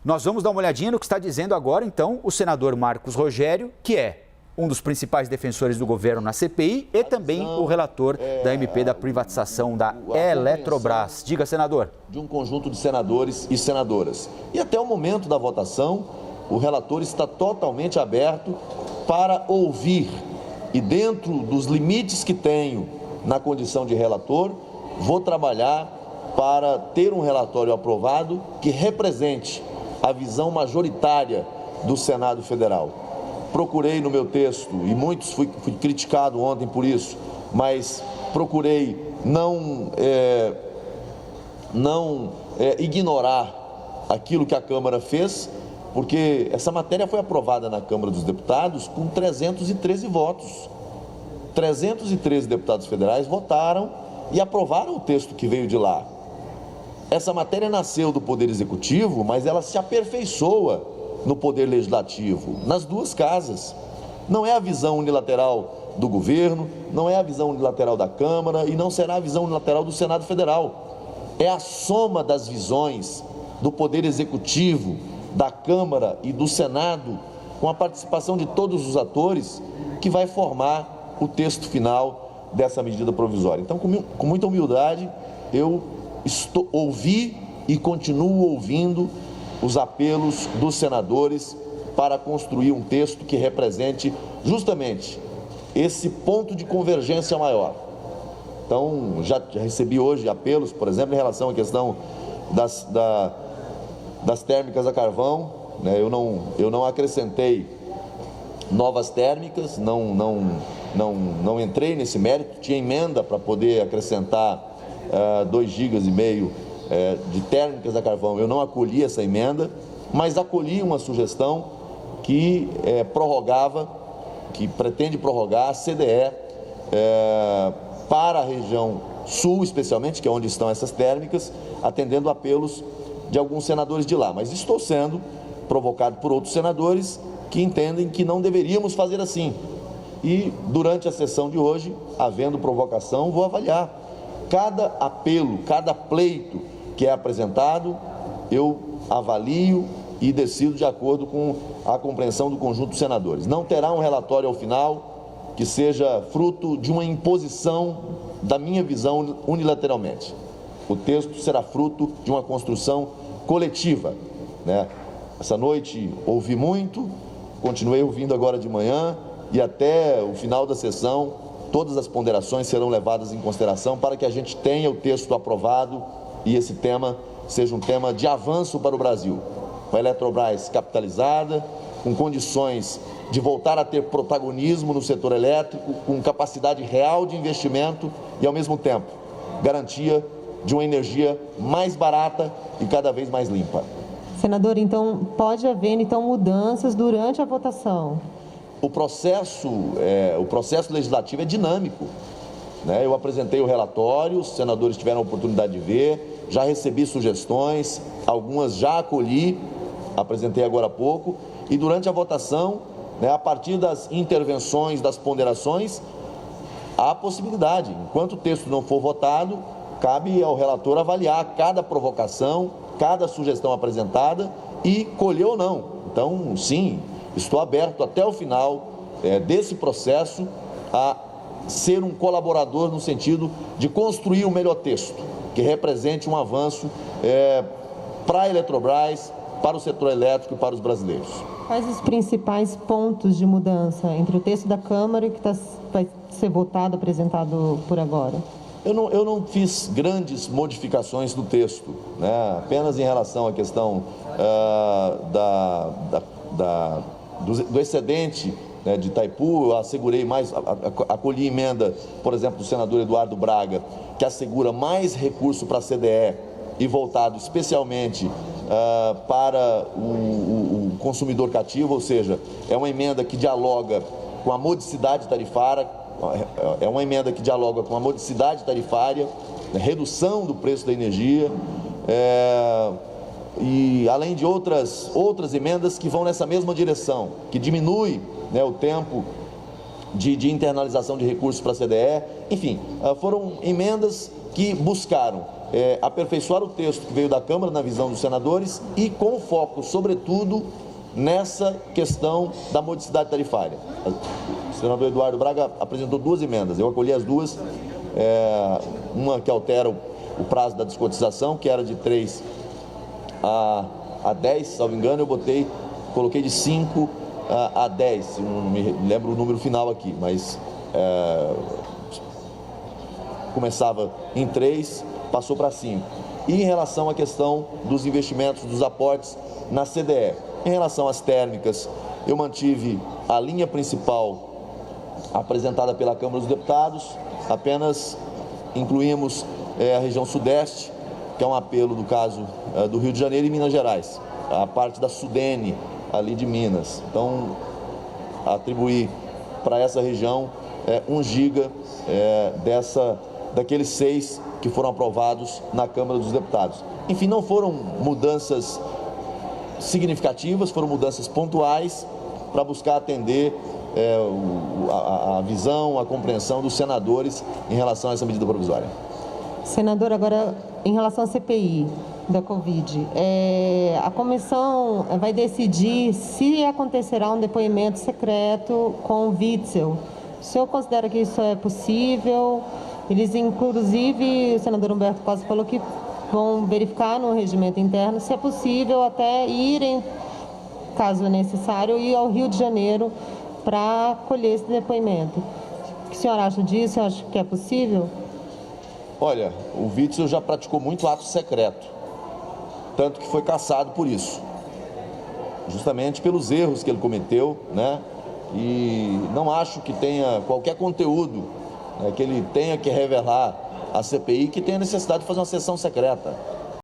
Nós vamos dar uma olhadinha no que está dizendo agora, então, o senador Marcos Rogério, que é um dos principais defensores do governo na CPI e também o relator da MP da privatização da Eletrobras. Diga, senador. De um conjunto de senadores e senadoras. E até o momento da votação, o relator está totalmente aberto para ouvir e, dentro dos limites que tenho na condição de relator, vou trabalhar para ter um relatório aprovado que represente a visão majoritária do Senado Federal. Procurei no meu texto, e muitos fui criticado ontem por isso, mas procurei não ignorar aquilo que a Câmara fez, porque essa matéria foi aprovada na Câmara dos Deputados com 313 votos. 313 deputados federais votaram e aprovaram o texto que veio de lá. Essa matéria nasceu do Poder Executivo, mas ela se aperfeiçoa no Poder Legislativo, nas duas casas. Não é a visão unilateral do governo, não é a visão unilateral da Câmara e não será a visão unilateral do Senado Federal. É a soma das visões do Poder Executivo, da Câmara e do Senado, com a participação de todos os atores, que vai formar o texto final dessa medida provisória. Então, com muita humildade, eu ouvi e continuo ouvindo os apelos dos senadores para construir um texto que represente justamente esse ponto de convergência maior. Então, já recebi hoje apelos, por exemplo, em relação à questão das térmicas a carvão, né? Eu não acrescentei novas térmicas, não entrei nesse mérito, tinha emenda para poder acrescentar 2,5 GB de térmicas a carvão. Eu não acolhi essa emenda, mas acolhi uma sugestão que pretende prorrogar a CDE para a região sul, especialmente, que é onde estão essas térmicas, atendendo apelos de alguns senadores de lá. Mas estou sendo provocado por outros senadores que entendem que não deveríamos fazer assim. E durante a sessão de hoje, havendo provocação, vou avaliar cada apelo, cada pleito que é apresentado, eu avalio e decido de acordo com a compreensão do conjunto dos senadores. Não terá um relatório ao final que seja fruto de uma imposição da minha visão unilateralmente. O texto será fruto de uma construção coletiva, né? Essa noite ouvi muito, continuei ouvindo agora de manhã e até o final da sessão todas as ponderações serão levadas em consideração para que a gente tenha o texto aprovado e esse tema seja um tema de avanço para o Brasil. Com a Eletrobras capitalizada, com condições de voltar a ter protagonismo no setor elétrico, com capacidade real de investimento e, ao mesmo tempo, garantia de uma energia mais barata e cada vez mais limpa. Senador, então, pode haver mudanças durante a votação? O processo legislativo é dinâmico, né? Eu apresentei o relatório, os senadores tiveram a oportunidade de ver, já recebi sugestões, algumas já acolhi, apresentei agora há pouco, e durante a votação, né, a partir das intervenções, das ponderações, há a possibilidade, enquanto o texto não for votado, cabe ao relator avaliar cada provocação, cada sugestão apresentada e colher ou não. Então, sim, estou aberto até o final desse processo a ser um colaborador no sentido de construir o melhor texto, que represente um avanço para a Eletrobras, para o setor elétrico e para os brasileiros. Quais os principais pontos de mudança entre o texto da Câmara e o que vai ser votado, apresentado por agora? Eu não fiz grandes modificações no texto, né? Apenas em relação à questão do excedente, né, de Itaipu. Eu assegurei mais, acolhi emenda, por exemplo, do senador Eduardo Braga, que assegura mais recurso para a CDE e voltado especialmente para o consumidor cativo, ou seja, é uma emenda que dialoga com a modicidade tarifária, né, redução do preço da energia, e além de outras emendas que vão nessa mesma direção, que diminui, né, o tempo de internalização de recursos para a CDE. Enfim, foram emendas que buscaram aperfeiçoar o texto que veio da Câmara na visão dos senadores e com foco, sobretudo, nessa questão da modicidade tarifária. O senador Eduardo Braga apresentou 2 emendas, eu acolhi as 2, uma que altera o prazo da descotização, que era de 3 a 10, salvo engano, eu coloquei de 5 a 10, não me lembro o número final aqui, mas começava em 3, passou para 5. E em relação à questão dos investimentos, dos aportes na CDE, em relação às térmicas, eu mantive a linha principal apresentada pela Câmara dos Deputados, apenas incluímos a região sudeste, que é um apelo do caso do Rio de Janeiro e Minas Gerais, a parte da Sudene, ali de Minas. Então, atribuí para essa região 1 giga daqueles 6 que foram aprovados na Câmara dos Deputados. Enfim, não foram mudanças significativas, foram mudanças pontuais para buscar atender a visão, a compreensão dos senadores em relação a essa medida provisória. Senador, agora em relação à CPI da Covid, a comissão vai decidir se acontecerá um depoimento secreto com o Witzel. O senhor considera que isso é possível? Eles, inclusive, o senador Humberto Costa falou que vão verificar no regimento interno se é possível até irem, caso necessário, ir ao Rio de Janeiro para colher esse depoimento. O que o senhor acha disso? Acha que é possível? Olha, o Witzel já praticou muito ato secreto, tanto que foi cassado por isso, justamente pelos erros que ele cometeu, né? E não acho que tenha qualquer conteúdo que ele tenha que revelar à CPI que tenha necessidade de fazer uma sessão secreta.